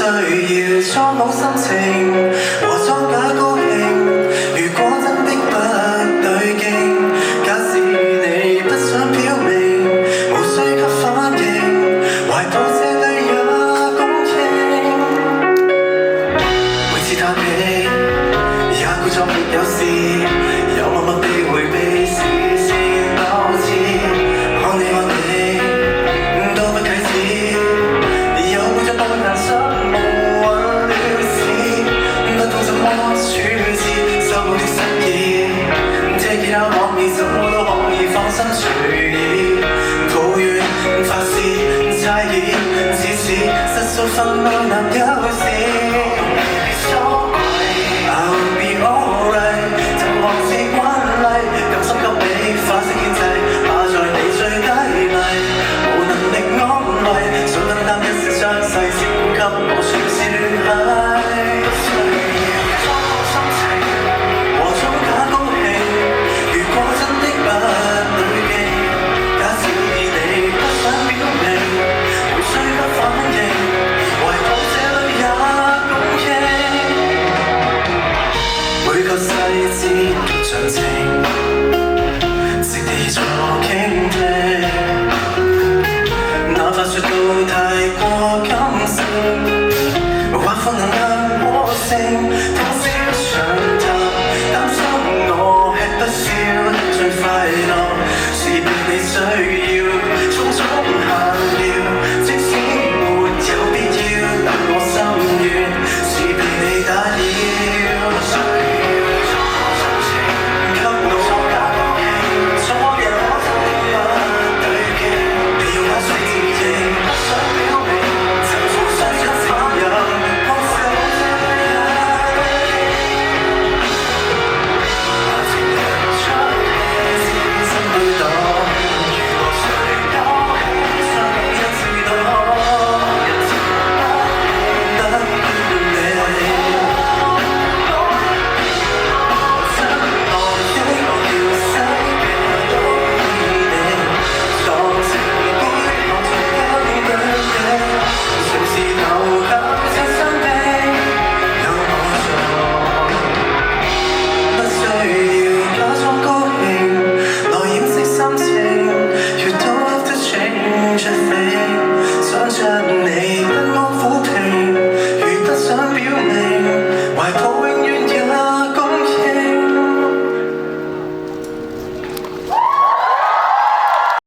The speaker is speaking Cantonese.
需要裝好心情和裝假高興。如果真的不對勁，假使你不想表明，無需給反應，懷抱這裏也公認。每次嘆氣也故作沒有事，又默默地迴避視線糾纏，看你看你都不啟齒，又故作不能想夢混了事，不懂怎麼處置收到的失意，這幾刻往意什麼都可以放心隨意，抱怨發洩猜疑，只是實數分量難有事。I'll be alright， 就像是慣例，甘心給你花式牽制，霸在你最低迷，無能力安慰，想分擔一些傷勢，先給我算是聯繫。不需要裝好心情和裝假高興，如果真的不對勁，假使你不想表明，無需給反應，懷抱這裏也公認。每個細節詳情，值得做傾聽。哪怕說到太過感性，或負能量過剩，